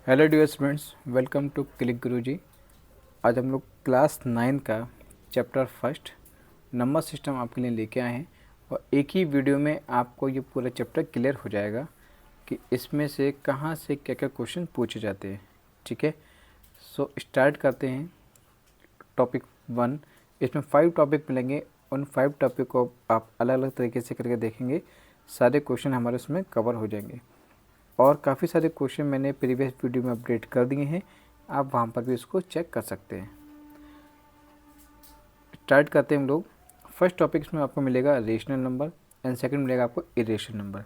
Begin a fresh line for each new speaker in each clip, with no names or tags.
Hello dear students, welcome to click Guruji. आज हम लोग क्लास 9 का चैप्टर फर्स्ट नंबर सिस्टम आपके लिए लेके आए हैं और एक ही वीडियो में आपको ये पूरा चैप्टर क्लियर हो जाएगा कि इसमें से कहाँ से क्या क्या क्वेश्चन पूछे जाते हैं। ठीक है, सो स्टार्ट करते हैं। टॉपिक 1, इसमें 5 टॉपिक मिलेंगे। उन 5 टॉपिक को आप अलग अलग तरीके से करके देखेंगे, सारे क्वेश्चन हमारे उसमें कवर हो जाएंगे। और काफ़ी सारे क्वेश्चन मैंने प्रीवियस वीडियो में अपडेट कर दिए हैं, आप वहाँ पर भी उसको चेक कर सकते हैं। स्टार्ट करते हैं हम लोग। फर्स्ट टॉपिक में आपको मिलेगा रेशनल नंबर एंड सेकंड मिलेगा आपको इरेशनल नंबर।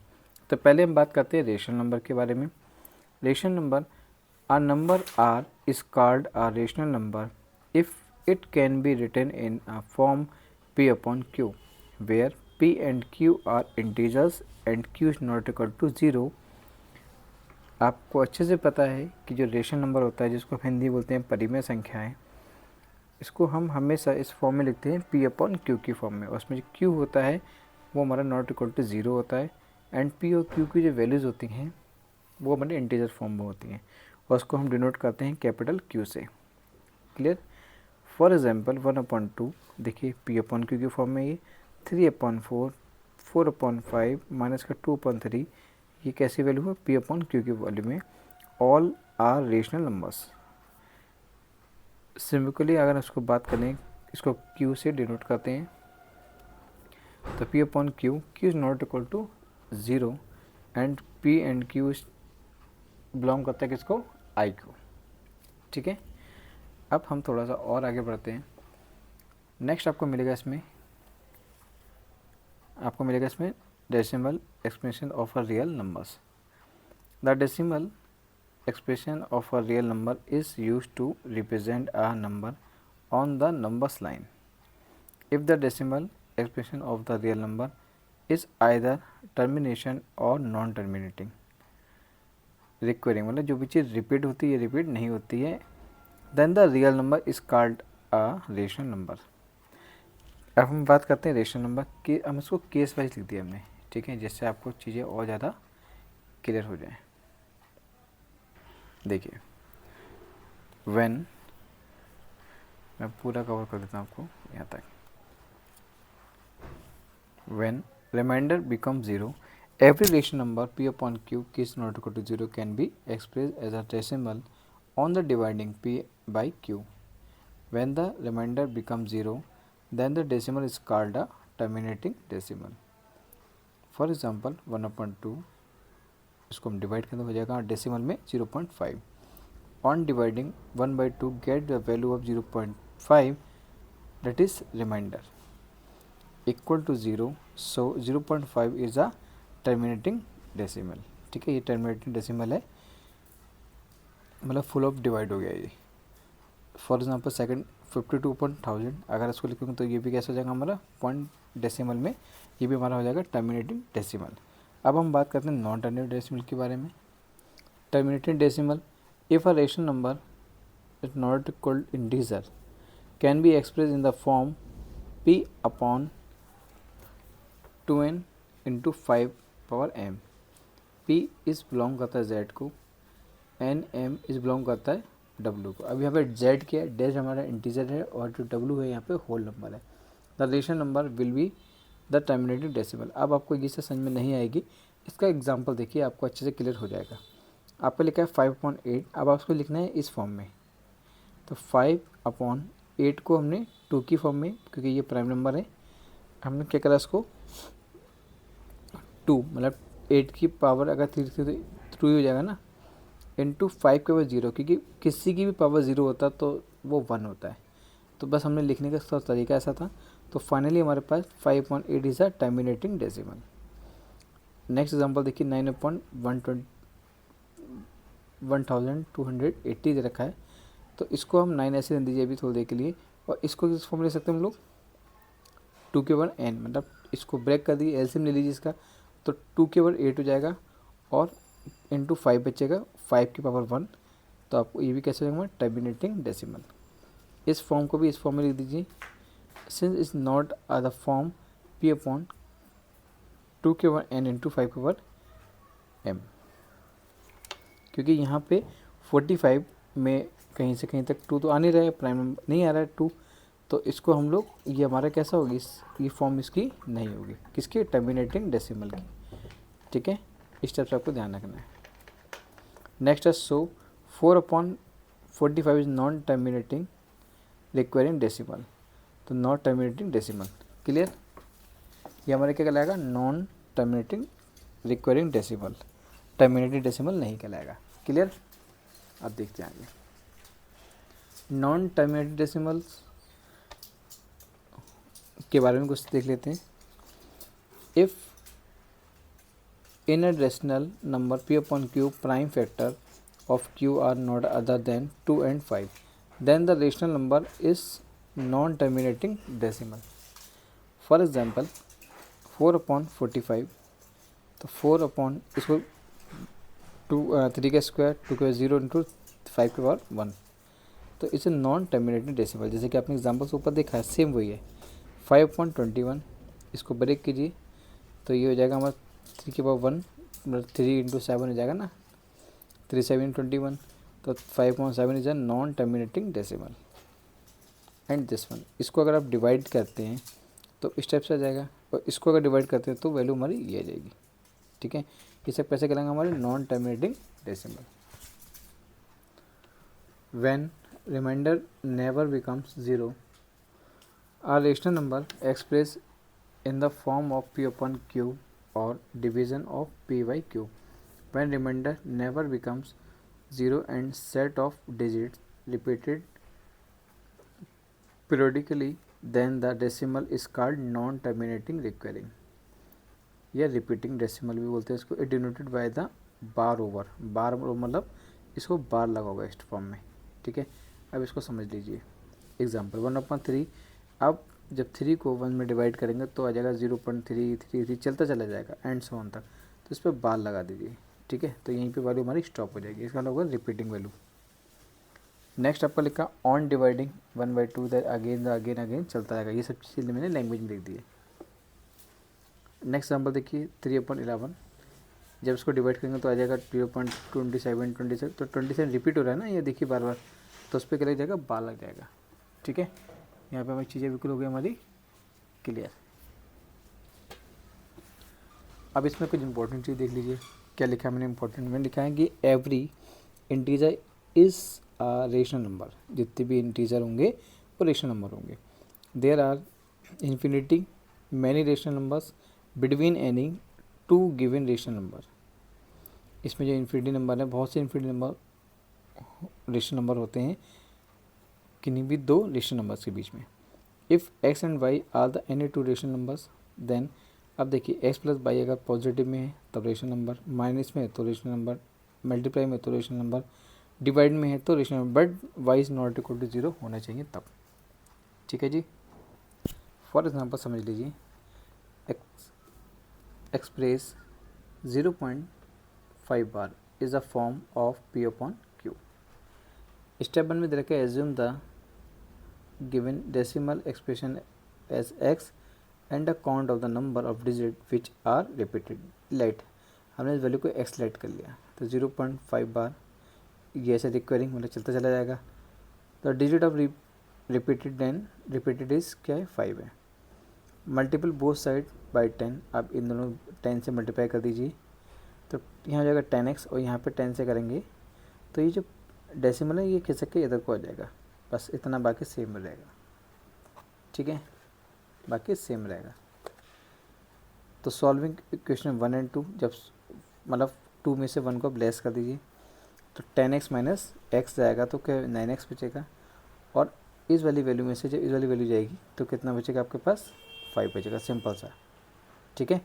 तो पहले हम बात करते हैं रेशनल नंबर के बारे में। Rational number, a number R is called a rational number if it can be written in a form p upon q where p and q are integers and q is not equal to 0। आपको अच्छे से पता है कि जो rational number होता है, जिसको हिंदी बोलते हैं परिमेय संख्याएं, इसको हम हमेशा इस फॉर्म में लिखते हैं p अपॉन q की फॉर्म में। उसमें जो q होता है वो हमारा नॉट इक्वल टू 0 होता है एंड p और q की जो वैल्यूज़ होती हैं वो हमारे इंटीजर फॉर्म में होती हैं और उसको हम डिनोट करते हैं कैपिटल Q से। क्लियर। फॉर एग्जांपल 1/2, देखिए p अपॉन q की फॉर्म में, ये 3/4, 4/5 माइनस का 2/3, ये कैसी वैल्यू है p अपॉन q की वैल्यू में। All are rational numbers. Simply अगर इसको बात करें, इसको q से डिनोट करते हैं, तो p upon q is not equal to 0 and p and q belong करता है किसको, i को। ठीक है, अब हम थोड़ा सा और आगे बढ़ते हैं। नेक्स्ट आपको मिलेगा इसमें decimal expression of a real numbers. The decimal expression of a real number is used to represent a number on the numbers line if the decimal expression of the real number is either termination or non terminating requiring, मतलब जो भी चीज़ repeat होती है repeat नहीं होती है, then the real number is called a rational number। अब हम बात करते हैं रेशनल नंबर की। हम इसको केस वाइज लिख दिया हमने, ठीक है, जिससे आपको चीज़ें और ज़्यादा क्लियर हो जाएं। देखिए, व्हेन, मैं पूरा कवर कर देता हूँ आपको यहाँ तक। When reminder become 0, every rational number p upon q is not equal to 0 can be expressed as a decimal on the dividing p by q। When the remainder becomes 0, then the decimal is called a terminating decimal। For example 1/2, इसको हम divide करने हो जाएगा decimal में 0.5। On dividing 1/2 get the value of 0.5, that is remainder equal to 0, so 0.5 is a terminating decimal। ठीक है, ये terminating decimal है, मतलब फुल ऑफ डिवाइड हो गया ये। फॉर एग्जाम्पल सेकंड 52/1000, अगर इसको लिखूँगा तो ये भी कैसा हो जाएगा हमारा पॉइंट डेसिमल में, ये भी हमारा हो जाएगा टर्मिनेटिंग डेसिमल। अब हम बात करते हैं नॉन टर्मिनेटिंग डेसिमल के बारे में। Terminating decimal, if a rational number is not called integer can be expressed in the form p upon 2n into 5 power m। p इस बिलोंग करता है z को, n m इस बिलोंग करता है w को। अब यहाँ पे z क्या है, डैश हमारा इंटीजर है और जो w है यहाँ पे होल नंबर है। The rational number will be the terminating decimal. अब आपको ये से समझ में नहीं आएगी, इसका एग्जांपल देखिए, आपको अच्छे से क्लियर हो जाएगा। आपको लिखा है 5/8, अब आपको लिखना है इस फॉर्म में, तो 5/8 को हमने 2 की फॉर्म में, क्योंकि ये प्राइम नंबर है, हमने क्या करा इसको 2, मतलब 8 की पावर अगर 3 थी तो 3 हो जाएगा ना, इंटू 5 के बाद 0, क्योंकि किसी की भी पावर 0 होता तो वो 1 होता है, तो बस हमने लिखने का तरीका ऐसा था। तो फाइनली हमारे पास 5/8 is a terminating decimal. Next example देखिए, 9/1280 दे रखा है, तो इसको हम 9 ऐसे दे दीजिए अभी थोड़ी देर के लिए, और इसको किस फॉर्म ले सकते हैं हम लोग 2 के पावर n, मतलब इसको ब्रेक कर दिए, एलसीएम ले लीजिए इसका, तो 2 के पावर 8 हो जाएगा और इंटू 5 बचेगा 5 की पावर 1, तो आपको ये भी कैसे हो जाएगा टर्मिनेटिंग डेसिमल। इस फॉर्म को भी इस फॉर्म में लिख दीजिए, since is not the form p upon 2 के पावर n इंटू 5 के पावर m, क्योंकि यहाँ पे 45 में कहीं से कहीं तक 2 तो आ नहीं रहा है, प्राइम नंबर नहीं आ रहा है 2, तो इसको हम लोग, ये हमारा कैसा होगी, ये फॉर्म इसकी नहीं होगी, किसकी, टर्मिनेटिंग डेसिमल की। ठीक है, इस टाइप से आपको ध्यान रखना है। नेक्स्ट है सो 4/45 is non terminating requiring decimal, तो नॉट टर्मिनेटिंग डेसिमल। क्लियर, ये हमारा क्या कहलाएगा, non terminating requiring decimal, terminating decimal नहीं कहलाएगा। क्लियर, अब देखते हैं आगे। नॉन टर्मिनेटिंग डेसिमल्स के बारे में कुछ देख लेते हैं। If in a rational number p upon q prime factor of q are not other than 2 and 5, then the rational number is non-terminating decimal. For example 4/45, तो 4 अपॉन इसको 3 का स्क्वायर, 2 का 0 इंटू 5 के पावर 1, तो इसे नॉन टर्मिनेटिंग डेसिमल, जैसे कि आपने एग्जाम्पल्स ऊपर देखा है सेम वही है। 5/21 इसको ब्रेक कीजिए तो ये हो जाएगा हमारा 3 के पावर 1, मतलब 3 इंटू 7 हो जाएगा ना, 3 7 21, तो 5/7 is a non terminating decimal. And this one, इसको अगर आप डिवाइड करते हैं तो इस टाइप से आ जाएगा, और इसको अगर डिवाइड करते हैं तो वैल्यू हमारी ये आ जाएगी। ठीक है, ये सब कैसे करेंगे, हमारे non terminating decimal. When reminder never becomes 0, a rational number expressed in the form of p upon q or division of p by q. When remainder never becomes 0 and set of digits repeated periodically, then the decimal is called non-terminating recurring, या repeating decimal भी बोलते हैं इसको। It denoted by the bar over, bar मतलब इसको बार लगा होगा इस फॉर्म में। ठीक है, अब इसको समझ लीजिए। एग्जाम्पल 1/3, अब जब 3 को 1 में डिवाइड करेंगे तो आ जाएगा 0.333 चलता चला जाएगा एंड सो ऑन तक, तो इस पर बार लगा दीजिए। ठीक है, तो यहीं पे वैल्यू हमारी स्टॉप हो जाएगी, इसका होगा रिपीटिंग वैल्यू। नेक्स्ट आपका लिखा ऑन डिवाइडिंग 1/2, दैट अगेन चलता रहेगा। ये सब चीज़ें मैंने लैंग्वेज में लिख दी है। नेक्स्ट एग्जाम्पल देखिए 3/11, जब इसको डिवाइड करेंगे तो आ जाएगा 0.27, तो 27 रिपीट हो रहा है ना, ये देखिए बार बार, तो उस पर क्या लग जाएगा, बार लग जाएगा। ठीक है, यहाँ पे हमारी चीज़ें बिल्कुल हो गई हमारी क्लियर। अब इसमें कुछ इंपॉर्टेंट चीज़ देख लीजिए, क्या लिखा है मैंने इंपॉर्टेंट में, लिखा है कि every integer is a rational number, जितने भी इंटीजर होंगे वो रेशनल नंबर होंगे। There are infinity many rational numbers between any two given rational number. इसमें जो इन्फिनिटी नंबर है, बहुत से इन्फिनिटी नंबर रेशनल नंबर होते हैं किन्हीं भी दो रेशनल नंबर्स के बीच में। If X and Y are the any two rational numbers, then अब देखिए एक्स प्लस वाई अगर पॉजिटिव में है तब रेशनल नंबर, माइनस में है तो रेशनल नंबर, मल्टीप्लाई में तो रेशनल नंबर, डिवाइड में है तो rational number, but Y is not equal to 0 होना चाहिए तब। ठीक है जी, फॉर एग्जांपल समझ लीजिए express 0.5 bar is a form of p upon q। Step 1 में दे रखा है assume the given decimal expression as x and a count of the number of digit which are repeated. Let, हमने इस value को x late कर लिया, तो 0.5 बार ये ऐसे रिक्वायरिंग मतलब चलता चला जाएगा। तो digit of repeated then repeated is क्या है, 5 है। मल्टीपल बोथ साइड बाई 10, आप इन दोनों 10 से मल्टीप्लाई कर दीजिए, तो यहाँ हो जाएगा 10x, और यहाँ पे 10 से करेंगे तो ये जो डेसिमल है ये खिसक के इधर को आ जाएगा, बस इतना, बाकी सेम रहेगा। ठीक है, बाकी सेम रहेगा। तो सॉल्विंग इक्वेशन 1 एंड 2, जब मतलब 2 में से 1 को आप लेस कर दीजिए तो 10x माइनस x जाएगा तो क्या 9x बचेगा, और इस वाली वैल्यू में से जब इस वाली वैल्यू जाएगी तो कितना बचेगा आपके पास, 5 बचेगा, सिंपल सा। ठीक है,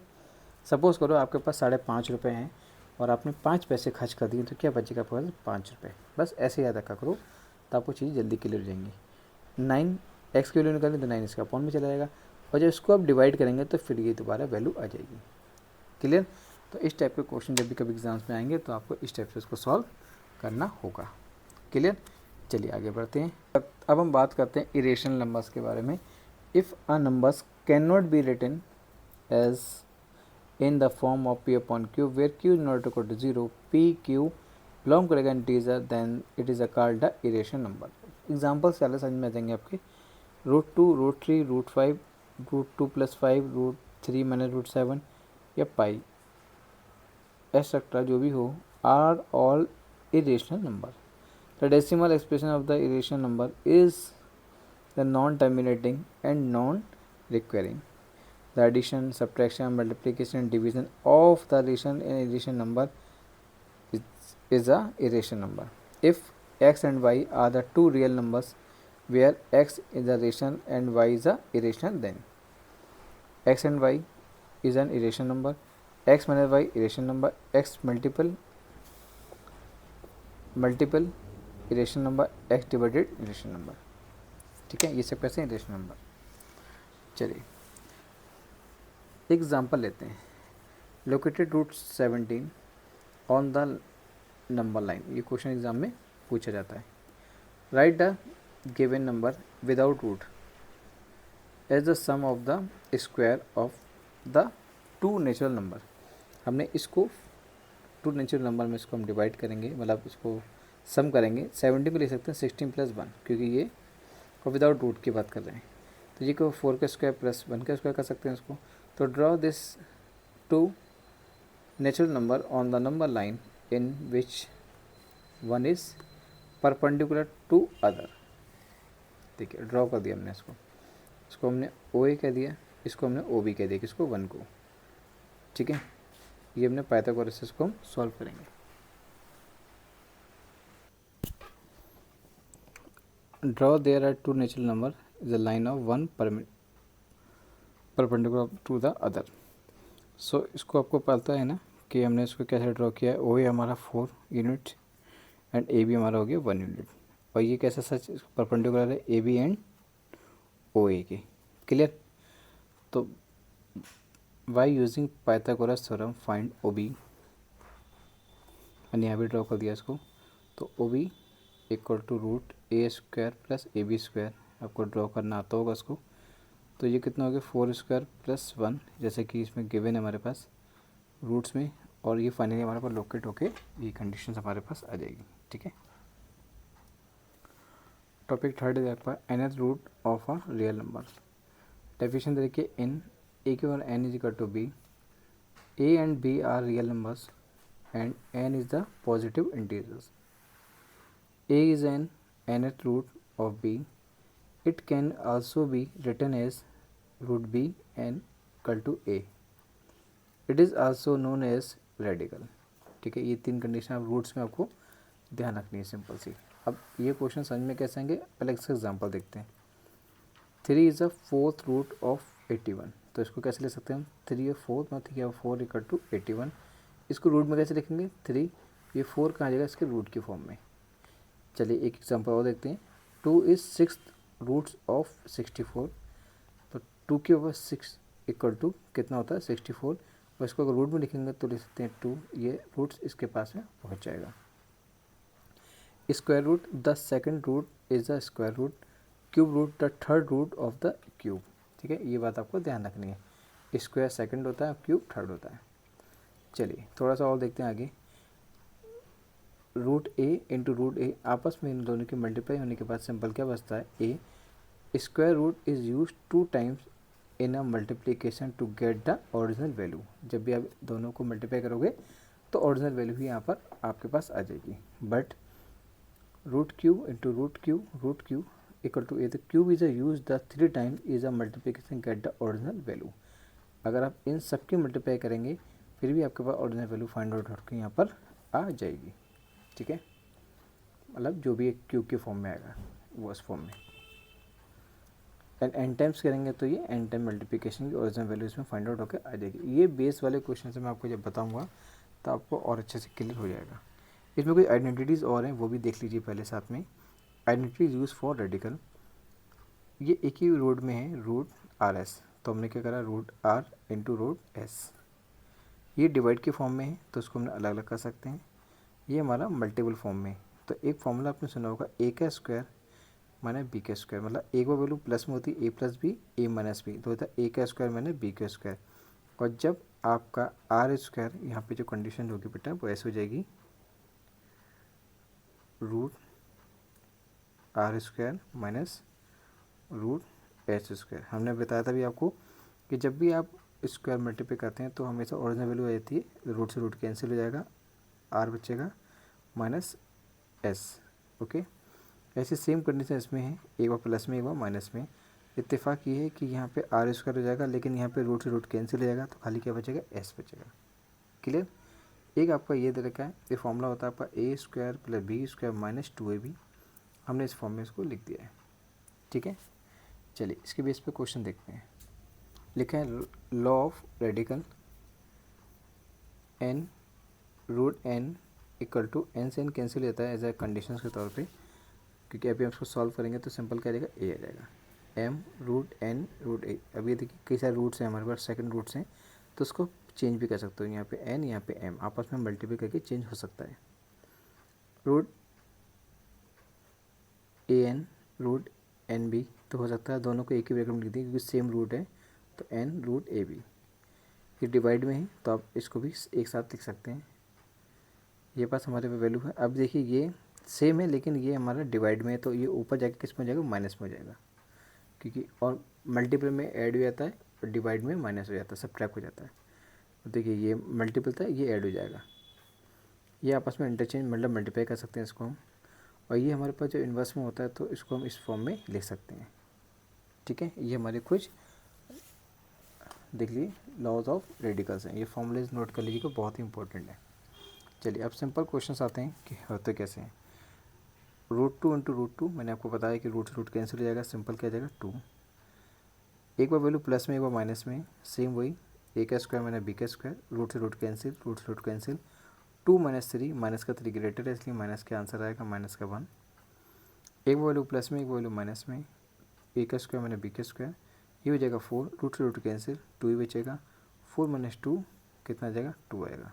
सपोज़ करो आपके पास 5.5 रुपये हैं और आपने 5 पैसे खर्च कर दिए, तो क्या बचेगा आपके पास, 5 रुपये। बस ऐसे याद रखा करो तो आपको चीज़ जल्दी क्लियर हो जाएंगी। 9x की वैल्यू निकालें तो 9 इसका अपॉन में चला जाएगा, और जब इसको आप डिवाइड करेंगे तो फिर ये दोबारा वैल्यू आ जाएगी। क्लियर, तो इस टाइप के क्वेश्चन जब भी कभी एग्जाम्स में आएंगे तो आपको इस टाइप से इसको सॉल्व करना होगा। क्लियर, चलिए आगे बढ़ते हैं। अब हम बात करते हैं इरेशनल नंबर्स के बारे में। If a numbers can not be written as in the form of p upon q where q is not equal to 0, p q belong करेगा integer then it is a called the irrational number. Example सारे समझ में आ जाएंगे आपके। √2, √3, √5, √2+5, √3 -√7 या पाई etcetera जो भी हो are all irrational number. The decimal expression of the irrational number is the non-terminating and non-recurring. The addition, subtraction, multiplication, division of the irrational number is a irrational number. If x and y are the two real numbers where x is a rational and y is a irrational, then x and y is an irrational number, x minus y irrational number, x multiple irrational number, x divided irrational number. ठीक है, ये सब कैसे irrational number. चलिए example लेते हैं। Located √17 on the number line, ये question exam में पूछा जाता है। Write the given number without root as the sum of the square of the two natural number. हमने इसको टू नेचुरल नंबर में इसको हम डिवाइड करेंगे, मतलब इसको सम करेंगे। 17 को लिख सकते हैं 16 + 1, क्योंकि ये और विदाउट रूट की बात कर रहे हैं। तो ये को 4 का स्क्वायर प्लस 1 का स्क्वायर कर सकते हैं इसको। तो draw this two natural number on the number line in which one is perpendicular to other. ठीक है, ड्रॉ कर दिया हमने इसको हमने OA कह दिया, इसको हमने OB कह दिया, किसको 1 को। ठीक है, ये हमने पाइथागोरस से इसको हम सॉल्व करेंगे। Draw there are two natural number is a line of one perpendicular to the other. So इसको आपको पता है ना कि हमने इसको कैसे ड्रॉ किया है। OA हमारा 4 यूनिट एंड AB हमारा हो गया 1 यूनिट, और ये कैसे सच परपेंडिकुलर है AB एंड OA के। क्लियर। तो by using Pythagoras theorem find OB, मैंने यहाँ भी ड्रॉ कर दिया इसको। तो OB equal to √A² + AB², आपको ड्रॉ करना आता होगा इसको। तो ये कितना हो गया 4² + 1, जैसे कि इसमें गिवन है हमारे पास रूट्स में, और ये फाइनली हमारे पास लोकेट होके ये कंडीशन हमारे पास आ जाएगी। ठीक है। टॉपिक थर्ड है आपका nth root of a real number. Definition देखिए, इन A के और n = B, A and B are real numbers and n is the positive integers. A is an nth root of B. It can also be written as √B n equal to A. It is also known as radical. ठीक है, ये 3 condition आप roots में आपको ध्यान रखनी है, simple सी। अब ये क्वेश्चन समझ में कैसे आएंगे, पहले इसका एग्जांपल देखते हैं। 3 is the fourth root of 81, तो इसको कैसे ले सकते हैं हम, 3 और 4 मतलब 3 और 4 = 81। इसको रूट में कैसे लिखेंगे, 3, ये 4 कहाँ जाएगा इसके रूट की फॉर्म में। चलिए एक एग्जांपल और देखते हैं। 2 is 6th रूट्स ऑफ 64, तो 2 के ऊपर 6 इक्वल टू कितना होता है 64, और इसको अगर रूट में लिखेंगे तो लिख सकते हैं 2, ये रूट्स इसके पास में पहुंच जाएगा। Square root, the second root is the square root, cube root the third root of the cube. ठीक है, ये बात आपको ध्यान रखनी है। स्क्वायर सेकंड होता है, क्यूब थर्ड होता है। चलिए थोड़ा सा और देखते हैं आगे। √A × √A, आपस में इन दोनों के मल्टीप्लाई होने के बाद सिंपल क्या बचता है, A। Square root is use 2 times in a multiplication to get the original value. जब भी आप दोनों को मल्टीप्लाई करोगे तो ओरिजिनल वैल्यू ही यहाँ पर आपके पास आ जाएगी। But √Q × √Q equal to A, the cube is a use the 3 times is a multiplication get the original value. अगर आप इन सब की मल्टीप्लाई करेंगे फिर भी आपके पास ओरिजिनल वैल्यू फाइंड आउट होकर यहाँ पर आ जाएगी। ठीक है, मतलब जो भी एक क्यूब के फॉर्म में आएगा वो उस फॉर्म में। एंड n टाइम्स करेंगे तो ये n टाइम मल्टीप्लिकेशन की ओरिजिनल वैल्यू इसमें फाइंड आउट होकर आ जाएगी। ये बेस वाले क्वेश्चन से मैं आपको जब बताऊंगा तो आपको और अच्छे से क्लियर हो जाएगा। इसमें कोई आइडेंटिटीज़ और हैं वो भी देख लीजिए पहले साथ में। आइडेंटिटीज यूज फॉर रेडिकल, ये एक ही रूट में है √RS, तो हमने क्या करा √R × √S। ये डिवाइड के फॉर्म में है तो उसको हमने अलग अलग कर सकते हैं। ये हमारा मल्टीपल फॉर्म में, तो एक फॉर्मूला आपने सुना होगा A² माने B², मतलब एक बार वैल्यू प्लस में होती है A + B, A - B, तो होता है A² माने B²। और जब आपका R² यहाँ पे जो कंडीशन होगी बेटा वो ऐसे हो जाएगी root R square minus root H square. हमने बताया था भी आपको कि जब भी आप स्क्वायर मल्टीप्लाई करते हैं तो हमेशा ओरिजिनल वैल्यू आ जाती है, रूट से रूट कैंसिल हो जाएगा, आर बचेगा माइनस एस। ओके, ऐसे सेम कंडीशन इसमें है, एक बार प्लस में एक बार माइनस में। इत्तेफाक ये है कि यहाँ पे आर स्क्वायर हो जाएगा, लेकिन यहाँ पे रूट से रूट कैंसिल हो जाएगा, तो खाली क्या बचेगा, एस बचेगा। क्लियर। एक आपका ये दे रखा है, ये फॉर्मूला होता है आपका A square plus B square minus 2ab। हमने इस फॉर्म में इसको लिख दिया है। ठीक है, चलिए इसके बेस पे क्वेश्चन देखते हैं। लिखा है law of radical N root N equal to N से एन कैंसिल हो जाता है एज ए कंडीशन के तौर पे, क्योंकि अभी हम इसको सॉल्व करेंगे तो सिंपल क्या रहेगा, ए आ जाएगा, एम रूट एन रूट ए। अभी ये देखिए कई सारे रूट्स हैं हमारे पास, सेकंड रूट्स हैं, तो उसको चेंज भी कर सकते हो, यहाँ पे एन यहाँ पे एम आपस में मल्टीप्लाई करके चेंज हो सकता है। Root A N root N B तो हो सकता है दोनों को एक ही ब्रैकेट में लिख दें क्योंकि सेम रूट है, तो एन रूट ए बी। ये डिवाइड में है तो आप इसको भी एक साथ लिख सकते हैं। ये पास हमारे पे वैल्यू है। अब देखिए ये सेम है लेकिन ये हमारा डिवाइड में है, तो ये ऊपर जाके किस में हो जाएगा, माइनस में हो जाएगा, क्योंकि और मल्टीपल में ऐड हो जाता है और डिवाइड में माइनस हो जाता है, सब ट्रैक हो जाता है। तो देखिए ये मल्टीपल था, ये ऐड हो जाएगा, ये आपस में इंटरचेंज मतलब मल्टीप्लाई कर सकते हैं इसको हम। और ये हमारे पास जो इन्वर्स में होता है तो इसको हम इस फॉर्म में लिख सकते हैं। ठीक है, ये हमारे कुछ देख लीजिए लॉज ऑफ रेडिकल्स हैं, ये फॉर्मूलेज नोट कर लीजिएगा, बहुत ही इंपॉर्टेंट है। चलिए अब सिंपल क्वेश्चन आते हैं कि होते कैसे हैं। रूट 2 इंटू रूट 2, मैंने आपको बताया कि रूट से रूट कैंसिल हो जाएगा, सिंपल क्या जाएगा 2। एक बार वैल्यू प्लस में एक बार माइनस में, सेम वही ए का स्क्वायर मैंने बी का स्क्वायर, रूट से रूट कैंसिल, रूट से रूट कैंसिल, 2 माइनस 3, माइनस का 3 ग्रेटर है इसलिए माइनस का आंसर आएगा माइनस का 1। एक वैल्यू प्लस में एक वैल्यू माइनस में, ए का स्क्वायर मैंने बी का स्क्वायर, ये हो जाएगा 4, रूट से रूट कैंसिल, 2 ही बचेगा, 4 माइनस 2 कितना आ जाएगा, 2 आएगा।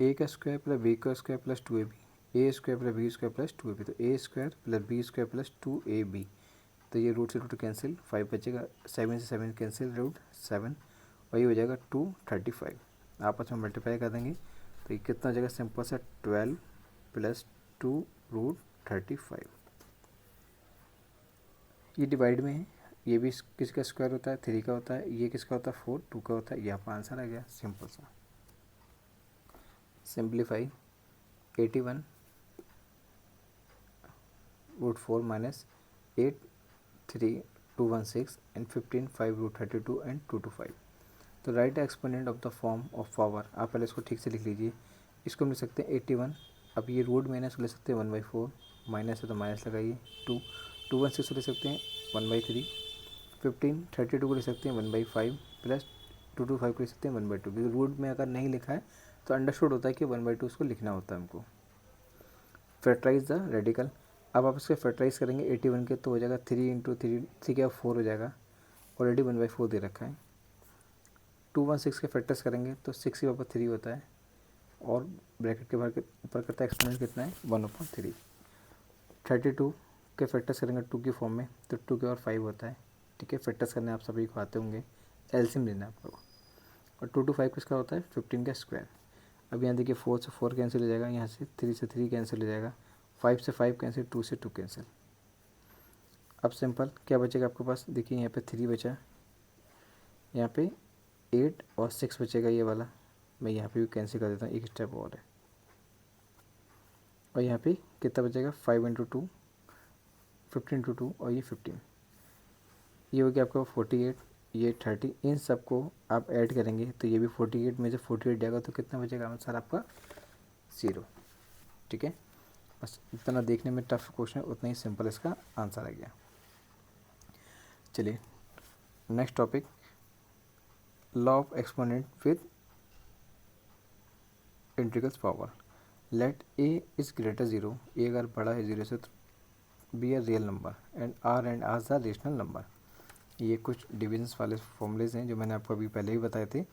ए का स्क्वायर प्लस बी का square plus 2ab, A square plus B square plus 2ab, तो A square plus B square plus 2ab, तो ये रूट से रूट कैंसिल, 5 बचेगा, 7 से 7 कैंसिल, रूट 7, और ये हो जाएगा 235। आपस में मल्टीप्लाई कर देंगे तो ये कितना हो जाएगा, सिंपल सा 12 प्लस 2 रूट 35। ये डिवाइड में है, ये भी किसका स्क्वायर होता है, 3 का होता है, ये किसका होता है 4, 2 का होता है, ये आपका आंसर आ गया सिंपल सा। Simplify 81 root 4 minus 8 3 216 and 15 5 root 32 and 225। तो write exponent of the form of power, आप पहले इसको ठीक से लिख लीजिए। इसको हम लिख सकते हैं 81, अब ये रूट में इसको ले सकते हैं 1/4, माइनस है तो माइनस लगाइए, 2 ले सकते हैं 1/3, 15 32 को ले सकते हैं 1/5 प्लस 225 को ले सकते हैं 1/2, क्योंकि रूट में अगर नहीं लिखा है तो अंडरस्टूड होता है कि 1/2 उसको लिखना होता है हमको। फैक्टराइज द रेडिकल, अब आप इसके फैक्टराइज करेंगे 81 के तो हो जाएगा 3 इंटू 3, 3 क्या 4 हो जाएगा, ऑलरेडी 1/4 दे रखा है। 216 के फैक्टर्स करेंगे तो 6 के ऊपर 3 होता है, और ब्रैकेट के बाहर के ऊपर करता है एक्सपोनेंट कितना है 1/3। 32 के फैक्टर्स करेंगे 2 की फॉर्म में तो 2 के और 5 होता है। ठीक है, फैक्टर्स करने आप सभी को आते होंगे, एलसीएम लेना है आपको। और 2 to 5 किसका होता है 15 का स्क्वायर। अब यहाँ देखिए 4 से 4 कैंसिल हो जाएगा, यहाँ से 3 से 3 कैंसिल हो जाएगा, 5 से 5 कैंसिल, 2 से 2 कैंसिल। अब सिंपल क्या बचेगा आपके पास, देखिए यहाँ पे 3 बचा, यहाँ पे 8 और 6 बचेगा ये वाला, मैं यहाँ पे भी कैंसिल कर देता हूँ, एक स्टेप और है। और यहाँ पे कितना बचेगा 5 इंटू 2 15 इंटू 2 और ये 15, ये हो गया आपका 48, ये 30, इन सबको आप ऐड करेंगे तो ये भी 48 में से 48 जाएगा तो कितना बचेगा आंसर आपका 0। ठीक है, बस इतना देखने में टफ क्वेश्चन है, उतना ही सिंपल इसका आंसर आ गया। चलिए next topic, law of exponent with integrals power. Let A is greater 0, A अगर बड़ा है 0 से तो be a real number and R the rational number. ये कुछ डिविजन्स वाले फॉर्मूलेज हैं जो मैंने आपको अभी पहले ही बताए थे।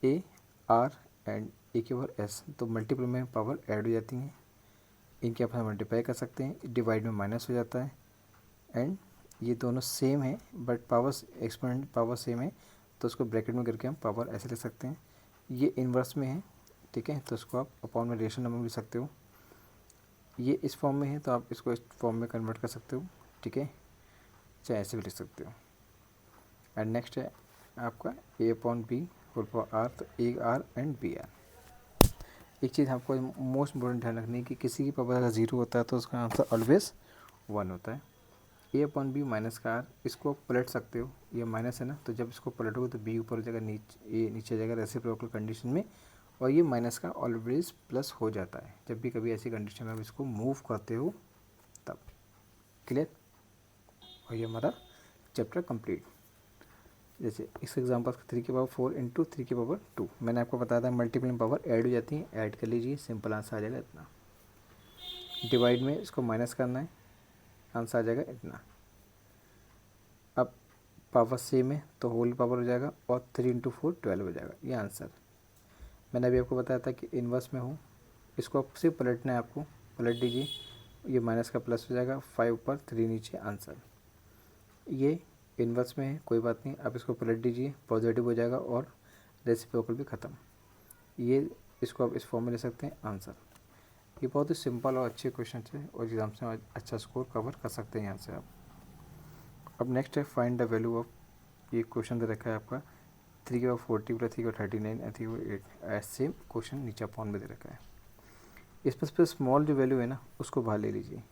ए आर एंड ए के ऊपर एस, तो मल्टीपल में पावर ऐड हो जाती हैं, इनके आप मल्टीप्लाई कर सकते हैं, डिवाइड में माइनस हो जाता है, एंड ये दोनों सेम है but power exponent power same है तो उसको ब्रैकेट में करके हम पावर ऐसे ले सकते हैं। ये इन्वर्स में है ठीक है। तो इसको आप अपॉन में रेशनल नंबर लिख सकते हो। ये इस फॉर्म में है तो आप इसको इस फॉर्म में कन्वर्ट कर सकते हो, ठीक है, चाहे ऐसे भी लिख सकते हो। एंड नेक्स्ट है आपका A upon B whole power R, तो A R and B R. एक चीज़ आपको मोस्ट इम्पोर्टेंट ध्यान रखनी है कि किसी की पावर अगर 0 होता है तो उसका आंसर ऑलवेज 1 होता है। ए अपॉन बी माइनस का आर, इसको आप पलट सकते हो, ये माइनस है ना, तो जब इसको पलटोगे तो बी ऊपर हो जाएगा, ए नीचे जाएगा रेसिप्रोकल कंडीशन में, और ये माइनस का ऑलवेज प्लस हो जाता है जब भी कभी ऐसी कंडीशन में आप इसको मूव करते हो तब। क्लियर? और ये हमारा चैप्टर कंप्लीट। जैसे इस एग्जाम्पल 3 की पावर 4 इंटू 3 की पावर 2, मैंने आपको बताया था मल्टीपल पावर ऐड हो जाती है, ऐड कर लीजिए, सिंपल आंसर आ जाएगा इतना। डिवाइड में इसको माइनस करना है, आंसर आ जाएगा इतना। अब पावर सेम है तो होल पावर हो जाएगा, और 3 इंटू 4 12 हो जाएगा, ये आंसर। मैंने अभी आपको बताया था कि इन्वर्स में हो, इसको आप सिर्फ पलटना है, आपको पलट दीजिए, ये माइनस का प्लस हो जाएगा, 5 ऊपर 3 नीचे, आंसर। ये इन्वर्स में है, कोई बात नहीं, आप इसको पलट दीजिए, पॉजिटिव हो जाएगा और रेसिप्रोकल भी ख़त्म। ये इसको आप इस फॉर्म में ले सकते हैं, आंसर। ये बहुत ही सिंपल और अच्छे क्वेश्चन है और एग्जाम से अच्छा स्कोर कवर कर सकते हैं यहाँ से आप। अब नेक्स्ट है फाइंड द वैल्यू ऑफ, ये क्वेश्चन दे रखा है आपका 3 की पावर 40 प्लस 3 की पावर 39 एंड 3 की पावर 8, ऐसे क्वेश्चन नीचे फॉर्म में दे रखा है। इसमें सबसे स्मॉल जो वैल्यू है ना उसको बाहर ले लीजिए,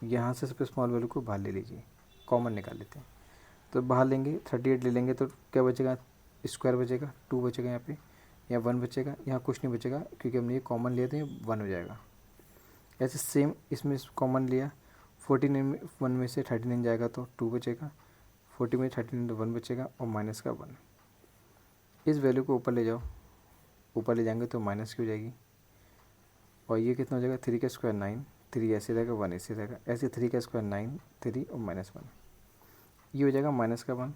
यहाँ से सबसे स्मॉल वैल्यू को बाहर ले लीजिए, कॉमन निकाल लेते हैं। तो बाहर लेंगे 38 ले लेंगे तो क्या बचेगा, स्क्वायर बचेगा, 2 बचेगा यहाँ पे, या 1 बचेगा, यहाँ कुछ नहीं बचेगा क्योंकि हमने ये कॉमन लिया तो ये 1 हो जाएगा। ऐसे सेम इसमें कॉमन लिया, 49 में 1 में से 39 जाएगा तो 2 बचेगा, 40 में 39 तो 1 बचेगा और माइनस का 1। इस वैल्यू को ऊपर ले जाओ, ऊपर ले जाएंगे तो माइनस की हो जाएगी, और ये कितना हो जाएगा 3 का स्क्वायर 9, 3 ऐसे रहेगा 1 ऐसे रहेगा, ऐसे 3 का स्क्वायर 9, 3 और माइनस 1, ये हो जाएगा माइनस का 1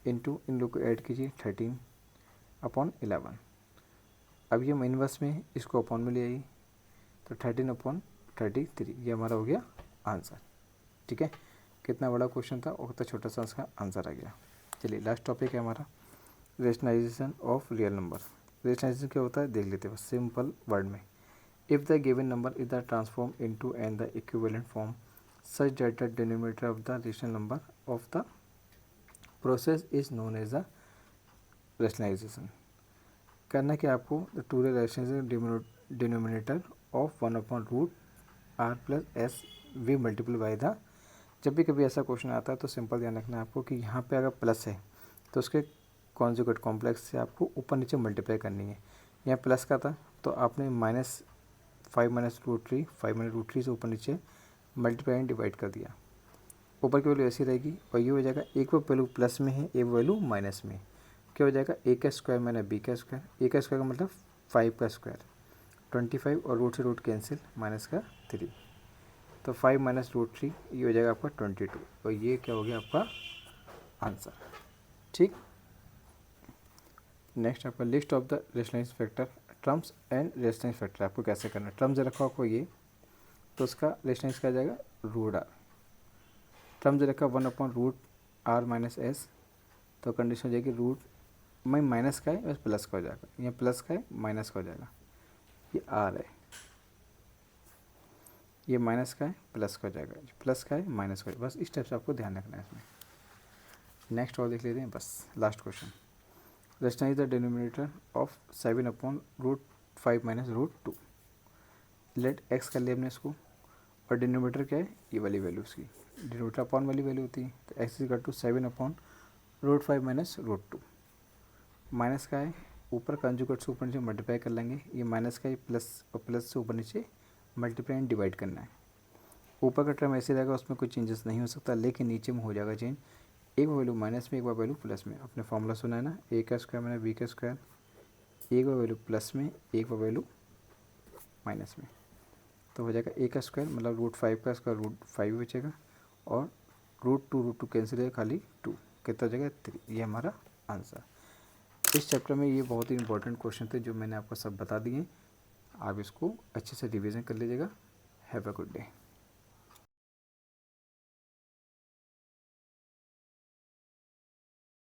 इंटू इन लोग को ऐड कीजिए 13 अपॉन 11। अब ये इनवर्स में है, इसको अपॉन में ले आइए तो 13 अपॉन 33, ये हमारा हो गया आंसर। ठीक है, कितना बड़ा क्वेश्चन था और कितना छोटा सा उसका आंसर आ गया। चलिए लास्ट टॉपिक है हमारा rationalization of real number. Rationalization क्या होता है देख लेते हैं बस सिंपल वर्ड में। If the given number is the transform into an the equivalent form such that the denominator of the rational number of the process is known as the rationalization. करना कि आपको the to rationalization denominator of 1 upon root R plus S we multiple by the. जब भी कभी ऐसा question आता है तो सिंपल ध्यान रखना है आपको कि यहाँ पे अगर प्लस है तो उसके कॉन्जुगेट कॉम्प्लेक्स से आपको ऊपर नीचे मल्टीप्लाई करनी है। यहाँ प्लस का था तो आपने -5 माइनस रूट 3, 5 माइनस रूट 3 से ऊपर नीचे मल्टीप्लाई एंड डिवाइड कर दिया। ऊपर की वैल्यू ऐसी रहेगी और ये हो जाएगा एक वैल्यू प्लस में है, एक वैल्यू माइनस में। क्या हो जाएगा ए का स्क्वायर माइनस बी का स्क्वायर, ए का स्क्वायर का मतलब 5 का स्क्वायर, 25 और रूट से रूट कैंसिल, माइनस का 3, तो 5 माइनस रूट 3 ये हो जाएगा आपका 22, और ये क्या हो गया आपका आंसर। ठीक, नेक्स्ट आपका list of the rationalize factor terms and rationalize factor. आपको कैसे करना है, टर्म्स रखा आपको ये तो उसका रेशनलाइज क्या जाएगा रूट आर। टर्म्स रखा 1 upon root R minus S, तो कंडीशन हो जाएगी रूट में माइनस का है बस प्लस का हो जाएगा, यहाँ प्लस का है माइनस का हो जाएगा, ये आर है, ये माइनस का है प्लस का हो जाएगा, प्लस का है माइनस का, बस इस टाइप से आपको ध्यान रखना है इसमें। नेक्स्ट और देख लेते हैं बस last question. Rationalize the denominator of 7 upon root 5 minus root 2। Let X कर लिया हमने इसको, और डिनोमिनेटर क्या है ये वाली वैल्यू उसकी, डिनोमिनेटर अपॉन वाली वैल्यू होती है, तो X equal to 7 upon root 5 minus root 2। Minus का है ऊपर कंजुगेट से ऊपर नीचे मल्टीप्लाई कर लेंगे, ये माइनस का है प्लस, और प्लस से ऊपर नीचे मल्टीप्लाई एंड डिवाइड करना है। ऊपर का टर्म ऐसे रहेगा उसमें कोई चेंजेस नहीं हो सकता, लेकिन नीचे में हो जाएगा चेंज, एक वैल्यू माइनस में एक बार वैल्यू प्लस में। अपने फॉर्मूला सुना है ना, ए का स्क्वायर माइनस बी का स्क्वायर, एक बार वैल्यू प्लस में एक बार वैल्यू माइनस में, तो हो जाएगा ए का स्क्वायर मतलब रूट 5 का स्क्वायर रूट 5 बचेगा, और रूट 2 कैंसिल है खाली 2, कितना हो जाएगा 3, ये हमारा आंसर। इस चैप्टर में ये बहुत ही इंपॉर्टेंट क्वेश्चन थे जो मैंने आपको सब बता दिए, आप इसको अच्छे से रिवीजन कर लीजिएगा। Have a good day.